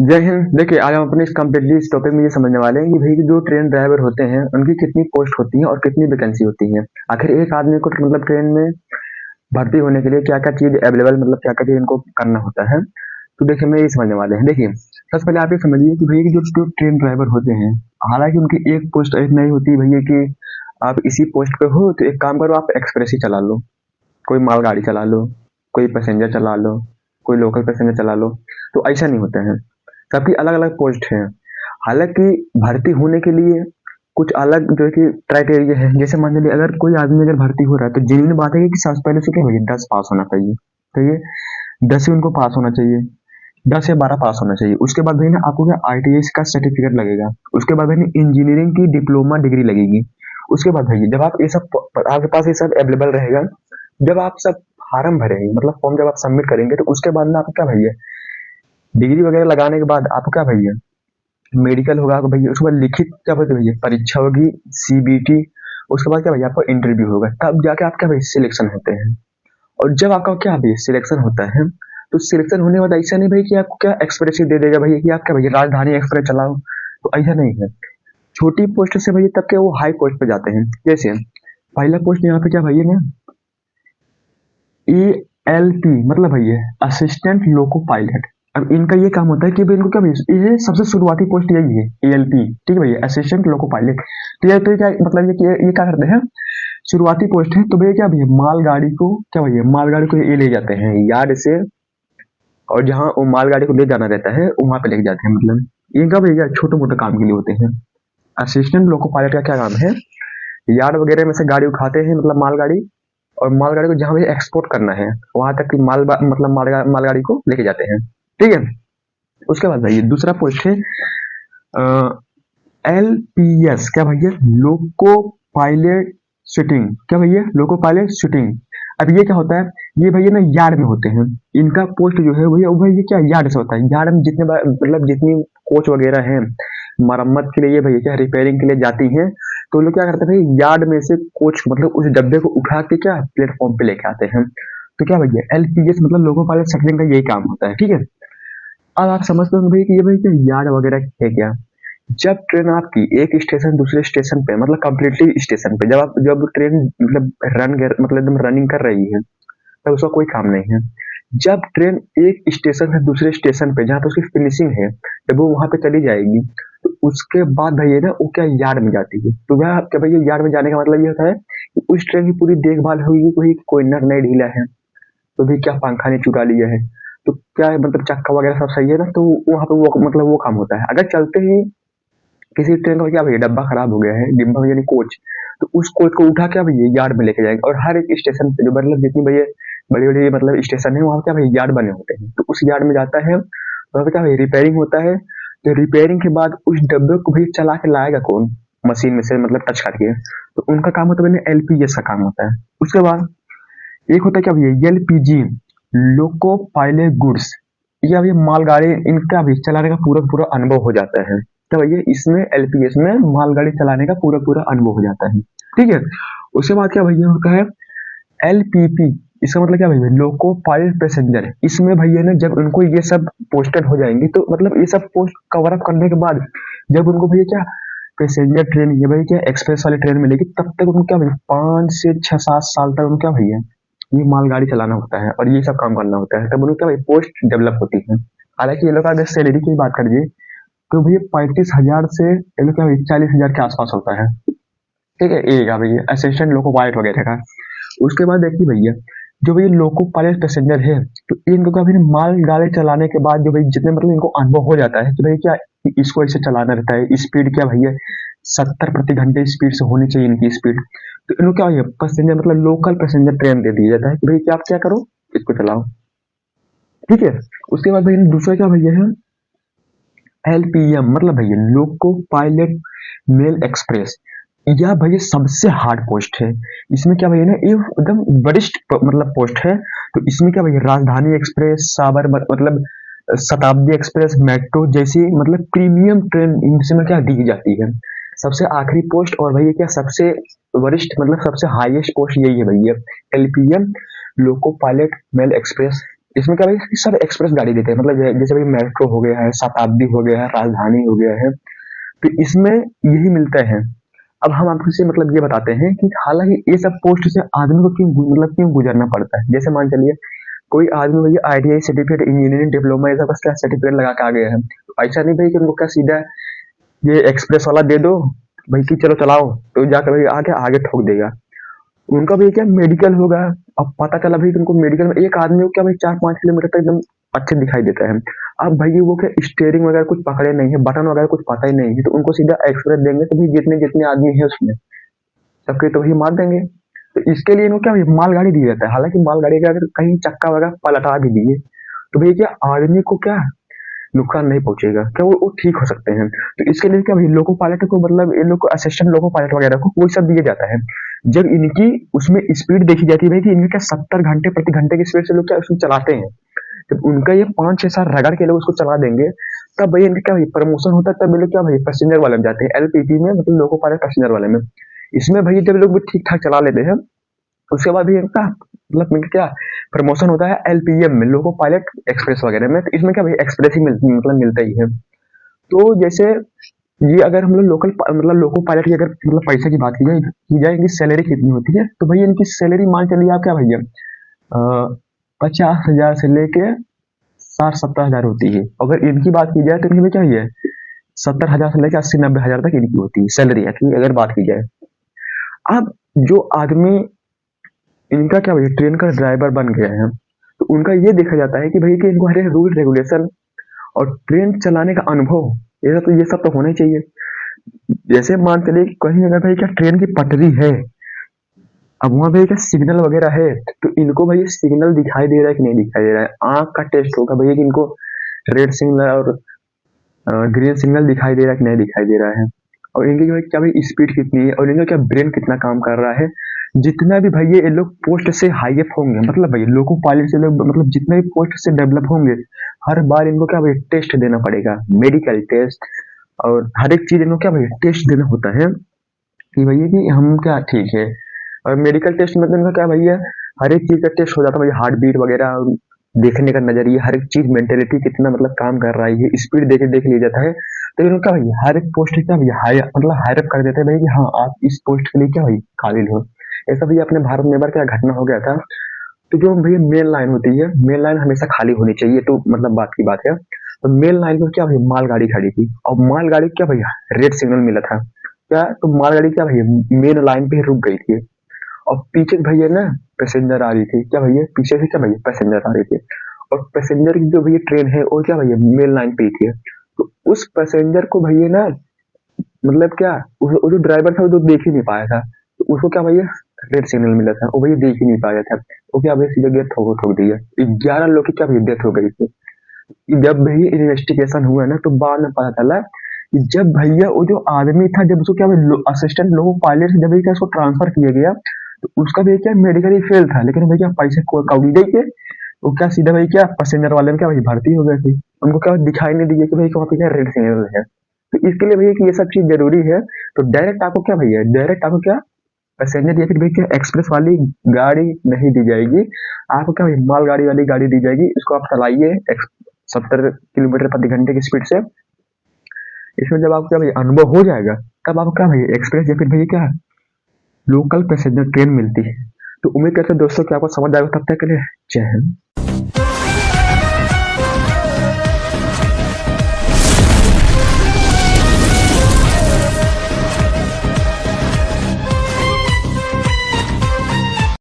जय हिंद। देखिए, आज हम अपने इस कम्प्लीटली इस टॉपिक में ये समझने वाले हैं कि भाई जो ट्रेन ड्राइवर होते हैं उनकी कितनी पोस्ट होती है और कितनी वैकेंसी होती है। आखिर एक आदमी को मतलब ट्रेन में भर्ती होने के लिए क्या क्या चीज अवेलेबल मतलब क्या क्या चीज इनको करना होता है। तो देखिए, मैं ये समझने वाले हैं। देखिए, सबसे पहले आप ये समझिए कि भैया जो ट्रेन ड्राइवर होते हैं, हालांकि उनकी एक पोस्ट एक नहीं होती भैया कि आप इसी पोस्ट पे हो तो एक काम करो, आप एक्सप्रेस ही चला लो, कोई मालगाड़ी चला लो, कोई पैसेंजर चला लो, कोई लोकल पैसेंजर चला लो। तो ऐसा नहीं होता है, सबकी अलग अलग पोस्ट है। हालांकि भर्ती होने के लिए कुछ अलग जो है कि क्राइटेरिया है। जैसे मान लीजिए अगर कोई आदमी अगर भर्ती हो रहा है तो जेन्युइन बात है कि सबसे पहले से क्या भैया 10 पास होना चाहिए। तो ये 10 से उनको पास होना चाहिए, 10 या 12 पास होना चाहिए। उसके बाद भाई ना आपको क्या ITS का सर्टिफिकेट लगेगा। उसके बाद भाई इंजीनियरिंग की डिप्लोमा डिग्री लगेगी। उसके बाद भैया जब आप ये सब आपके पास ये सब अवेलेबल रहेगा, जब आप सब फार्म भरेंगे मतलब फॉर्म जब आप सबमिट करेंगे तो उसके बाद में आपको क्या भैया डिग्री वगैरह लगाने के बाद आपको क्या भैया मेडिकल होगा आपको भैया। उसके बाद लिखित क्या बोलते भैया परीक्षा होगी, CBT। उसके बाद क्या भैया आपको इंटरव्यू होगा, तब जाके आप क्या भैया सिलेक्शन होते हैं। और जब आपका क्या भैया सिलेक्शन होता है तो सिलेक्शन होने के बाद ऐसा नहीं भाई कि आपको क्या एक्सप्रेस ही दे देगा भैया कि आप क्या भैया राजधानी एक्सप्रेस चलाओ। तो ऐसा नहीं है। छोटी पोस्ट से भैया तब के वो हाई पोस्ट पे जाते हैं। जैसे पहला पोस्ट यहाँ पे क्या भैया ना ALP मतलब भैया असिस्टेंट लोको पायलट। अब इनका ये काम होता है कि भाई इनको क्या भैया ये सबसे शुरुआती पोस्ट यही है ALP, ठीक है भैया असिस्टेंट लोको पायलट। तो ये क्या मतलब ये क्या करते हैं, शुरुआती पोस्ट है। तो भैया क्या भैया मालगाड़ी को क्या भैया मालगाड़ी को ये ले जाते हैं यार्ड से, और जहाँ वो मालगाड़ी को ले जाना रहता है वहां पे लेके जाते हैं। मतलब इनका भैया छोटे मोटे काम के लिए होते हैं। असिस्टेंट लोको पायलट का क्या काम है, यार्ड वगैरह में से गाड़ी उठाते हैं मतलब मालगाड़ी, और मालगाड़ी को जहां भी एक्सपोर्ट करना है वहां तक की मतलब मालगाड़ी को लेके जाते हैं, ठीक है। उसके बाद भाई दूसरा पोस्ट है LPS क्या भैया लोको पायलट शूटिंग। क्या भैया लोको पायलट शूटिंग। अब ये क्या होता है, ये भैया ना यार्ड में होते हैं। इनका पोस्ट जो है भैया वो भैया क्या यार्ड से होता है। यार्ड में जितने मतलब जितनी कोच वगैरह है मरम्मत के लिए ये भैया क्या रिपेयरिंग के लिए जाती हैं, तो लोग क्या करते हैं भाई यार्ड में से कोच मतलब उस डब्बे को उठा के क्या प्लेटफॉर्म पे लेके आते हैं। तो क्या भैया LPS मतलब लोको पायलट शटलिंग का यही काम होता है, ठीक है। अब आप समझते हो भाई कि ये भाई क्या यार्ड वगैरह है क्या। जब ट्रेन आपकी एक स्टेशन दूसरे स्टेशन पे मतलब कम्प्लीटली स्टेशन पे जब ट्रेन मतलब मतलब एकदम रनिंग कर रही है तब उसका कोई काम नहीं है। जब ट्रेन एक स्टेशन से दूसरे स्टेशन पे जहाँ पे उसकी फिनिशिंग है जब वो वहां पे चली जाएगी तो उसके बाद भैया ना वो क्या यार्ड में जाती है। तो वह क्या भैया यार्ड में जाने का मतलब ये होता है कि उस ट्रेन की पूरी देखभाल होगी कोई नट नहीं ढीला है, तो भी क्या पंखा नहीं चुरा लिया है, तो क्या है मतलब चक्का वगैरह सब सही है ना, तो वहां पे वो मतलब वो काम होता है। अगर चलते ही किसी ट्रेन का क्या भैया डब्बा खराब हो गया है, डिब्बा यानी कोच, तो उस कोच को उठा के भैया यार्ड में लेके जाएंगे। और हर एक स्टेशन पे जो मतलब जितनी भैया बड़ी बड़ी मतलब स्टेशन है वहां क्या भैया यार्ड बने होते हैं, तो उस यार्ड में जाता है वहां पे क्या भैया रिपेयरिंग होता है। तो रिपेयरिंग के बाद उस डब्बे को भी चला के लाएगा कौन, मशीन में से मतलब टच करके, तो उनका काम होता है LPS का काम होता है। उसके बाद एक होता है क्या भैया LPG लोको पायलट गुड्स, या भैया मालगाड़ी इनका भी चलाने का पूरा पूरा अनुभव हो जाता है। तो भैया इसमें LPS में मालगाड़ी चलाने का पूरा पूरा अनुभव हो जाता है, ठीक है। उसके बाद क्या भैया होता है LPP, इसका मतलब क्या भैया लोको पायलट पैसेंजर। इसमें भैया ना जब उनको ये सब पोस्टेड हो जाएंगे तो मतलब ये सब पोस्ट कवर अप करने के बाद जब उनको भैया क्या पैसेंजर ट्रेन ये भैया क्या एक्सप्रेस वाली ट्रेन मिलेगी, तब तक उनको क्या भैया 5 से 6 7 साल तक उनको क्या भैया ये मालगाड़ी चलाना होता है और ये सब काम करना होता है, तब उनको क्या भैया पोस्ट डेवलप होती है। हालांकि ये लोग अगर सैलरी की बात करिए तो भैया 35,000 से ये लोग क्या भैया 40,000 के आसपास होता है, ठीक है। ये का भैया असिस्टेंट लोको पायलट वगैरह का। उसके बाद देखिए भैया जो भैया लोको पायलट पैसेंजर है तो इनको क्या भैया माल गाड़ी चलाने के बाद जो भैया जितने मतलब इनको अनुभव हो जाता है तो भैया क्या इसको ऐसे चलाना रहता है। स्पीड क्या भैया 70 प्रति घंटे स्पीड से होनी चाहिए इनकी स्पीड। तो इनको क्या भैया पैसेंजर मतलब लोकल पैसेंजर ट्रेन दे दिया जाता है कि भैया क्या आप क्या करो इसको चलाओ, ठीक है। उसके बाद भैया दूसरा क्या भैया है LPM मतलब भैया लोको पायलट मेल एक्सप्रेस। यह भैया सबसे हार्ड पोस्ट है। इसमें क्या भैया ना ये एकदम वरिष्ठ मतलब पोस्ट है। तो इसमें क्या भैया राजधानी एक्सप्रेस मतलब शताब्दी एक्सप्रेस मेट्रो जैसी मतलब प्रीमियम ट्रेन इनमें क्या दी जाती है। सबसे आखिरी पोस्ट और भैया क्या सबसे वरिष्ठ मतलब सबसे हाईएस्ट पोस्ट यही है भैया LPM loco pilot mail express. इसमें क्या भाई सब एक्सप्रेस गाड़ी देते हैं, मतलब जैसे भाई मेट्रो हो गया है, शताब्दी हो गया है, राजधानी हो गया है, तो इसमें यही मिलता है। अब हम आपसे मतलब ये बताते हैं कि हालांकि ये सब पोस्ट से आदमी को क्यों गुजरना पड़ता है। जैसे मान चलिए कोई आदमी भैया ITI सर्टिफिकेट, इंजीनियरिंग डिप्लोमा, ऐसा बस क्या सर्टिफिकेट लगा के आ गया है, तो ऐसा नहीं भाई कि उनको क्या सीधा ये एक्सप्रेस वाला दे दो भाई कि चलो चलाओ, तो जाकर भाई आगे आगे ठोक देगा। उनका भी क्या मेडिकल होगा। अब पता चला भाई कि उनको मेडिकल में एक आदमी को क्या भाई 4-5 किलोमीटर तक एकदम अच्छे दिखाई देता है। अब भाई वो क्या स्टेयरिंग वगैरह कुछ पकड़े नहीं है, बटन वगैरह कुछ पता ही नहीं है, तो उनको सीधा एक्सप्रेस देंगे तो भाई जितने जितने आदमी है उसमें सबके तो वही मार देंगे। तो इसके लिए इनको क्या भाई मालगाड़ी दी जाता है। हालांकि मालगाड़ी का अगर कहीं चक्का वगैरह पलटा भी दिए तो भैया क्या आदमी को क्या नुकसान नहीं पहुंचेगा, क्या वो ठीक हो सकते हैं। तो इसके लिए क्या भाई लोको पायलट को मतलब इन लोग को असिस्टेंट लोको पायलट वगैरह को वो सब दिया जाता है। जब इनकी उसमें स्पीड देखी जाती है भाई कि इनके क्या 70 घंटे प्रति घंटे की स्पीड से लोग क्या उसमें चलाते हैं, जब उनका ये 5-6 साल रगड़ के लोग उसको चला देंगे तब भाई इनका क्या भाई प्रमोशन होता है। तब ये लोग क्या भाई पैसेंजर वाले में जाते हैं, LPP में, मतलब लोको पायलट पैसेंजर वाले में। इसमें भाई जब लोग ठीक ठाक चला लेते हैं उसके बाद भी इनका मतलब इनका क्या प्रमोशन होता है LPM में, लोको पायलट एक्सप्रेस वगैरह में। तो इसमें क्या भाई एक्सप्रेस ही मतलब मिलता ही है। तो जैसे ये अगर हम लोग मतलब लोको पायलट की अगर मतलब पैसे की बात की जाए इनकी सैलरी कितनी होती है, तो भाई इनकी सैलरी मान चलिए आप क्या भैया 50,000 से लेके 60-70 हजार होती है। अगर इनकी बात की जाए तो इनकी क्या है 70,000 से लेकर 80-90 हजार तक इनकी होती है सैलरी की अगर बात की जाए। अब जो आदमी इनका क्या भाई ट्रेन का ड्राइवर बन गया है तो उनका ये देखा जाता है कि भाई कि इनको हर एक रूल रेगुलेशन और ट्रेन चलाने का अनुभव ये सब तो होना ही चाहिए। जैसे मान चलिए कि कहीं अगर भाई क्या ट्रेन की पटरी है, अब वहां पे क्या सिग्नल वगैरह है, तो इनको भाई सिग्नल दिखाई दे रहा है कि नहीं दिखाई दे रहा है, आंख का टेस्ट होगा भैया कि इनको रेड सिग्नल और ग्रीन सिग्नल दिखाई दे रहा है कि नहीं दिखाई दे रहा है, और इनकी जो है क्या भाई स्पीड कितनी है और इनका क्या ब्रेन कितना काम कर रहा है। जितना भी भैया ये लोग पोस्ट से हाईएफ होंगे, मतलब भैया लोको पायलट से लोग मतलब जितने भी पोस्ट से डेवलप होंगे, हर बार इनको क्या भाई टेस्ट देना पड़ेगा, मेडिकल टेस्ट, और हर एक चीज इनको क्या भाई टेस्ट देना होता है कि भैया कि हम क्या ठीक है। और मेडिकल टेस्ट में तो इनका क्या भैया हर एक चीज का टेस्ट हो जाता है, भैया हार्ट बीट वगैरह, देखने का नजरिया, हर एक चीज मेंटेलिटी कितना मतलब काम कर रहा है, ये स्पीड देख लिया जाता है। तो इनको क्या भैया हर एक पोस्ट क्या भैया मतलब हायरअप कर देते हैं भाई कि हाँ आप इस पोस्ट के लिए क्या भाई काबिल हो। ऐसा भैया अपने भारत में बार क्या घटना हो गया था। तो जो भैया मेन लाइन होती है, मेन लाइन हमेशा खाली होनी चाहिए, तो मतलब बात की बात है। तो मेन लाइन पर क्या भैया मालगाड़ी खड़ी थी और मालगाड़ी क्या भैया रेड सिग्नल मिला था क्या, तो मालगाड़ी क्या भैया मेन लाइन पे रुक गई थी और पीछे भैया ना पैसेंजर आ रही थी, क्या भैया पीछे से क्या भैया पैसेंजर आ रही थी, और पैसेंजर की जो भैया ट्रेन है वो क्या भैया मेन लाइन पे ही थी। तो उस पैसेंजर को भैया ना मतलब क्या वो जो ड्राइवर था वो तो देख ही नहीं पाया था, तो उसको क्या भैया रेड सिग्नल मिला था, वो भैया देख ही नहीं पाया था, वो क्या भैया सीधा गया ठोक ठोक दिया। 11 लोग की क्या भैया डेथ हो गई थी। जब भैया इन्वेस्टिगेशन हुआ ना तो बाद में पता चला कि जब भैया वो जो आदमी था जब उसको क्या असिस्टेंट लोको पायलट से जब भैया उसको ट्रांसफर किया गया तो उसका भैया क्या मेडिकली फेल था, लेकिन भैया पैसे कौड़ी दे के वो क्या सीधा भाई क्या पैसेंजर वाले में क्या भाई भर्ती हो गए थे। उनको क्या दिखाई नहीं दिया कि भाई वहाँ पे क्या रेड सिग्नल है। तो इसके लिए भैया कि ये सब चीज जरूरी है। तो डायरेक्ट आपको क्या भैया डायरेक्ट आपको क्या पैसेंजर या फिर भैया क्या एक्सप्रेस वाली गाड़ी नहीं दी जाएगी, आपको क्या भाई मालगाड़ी वाली गाड़ी दी जाएगी। इसको आप चलाइए 70 किलोमीटर प्रति घंटे की स्पीड से। इसमें जब आपको क्या भाई अनुभव हो जाएगा तब आपको क्या भाई एक्सप्रेस या फिर भैया क्या लोकल पैसेंजर ट्रेन मिलती है। तो उम्मीद करते हैं दोस्तों कि आपको समझ आएगा। तब तक के लिए जय हिंद।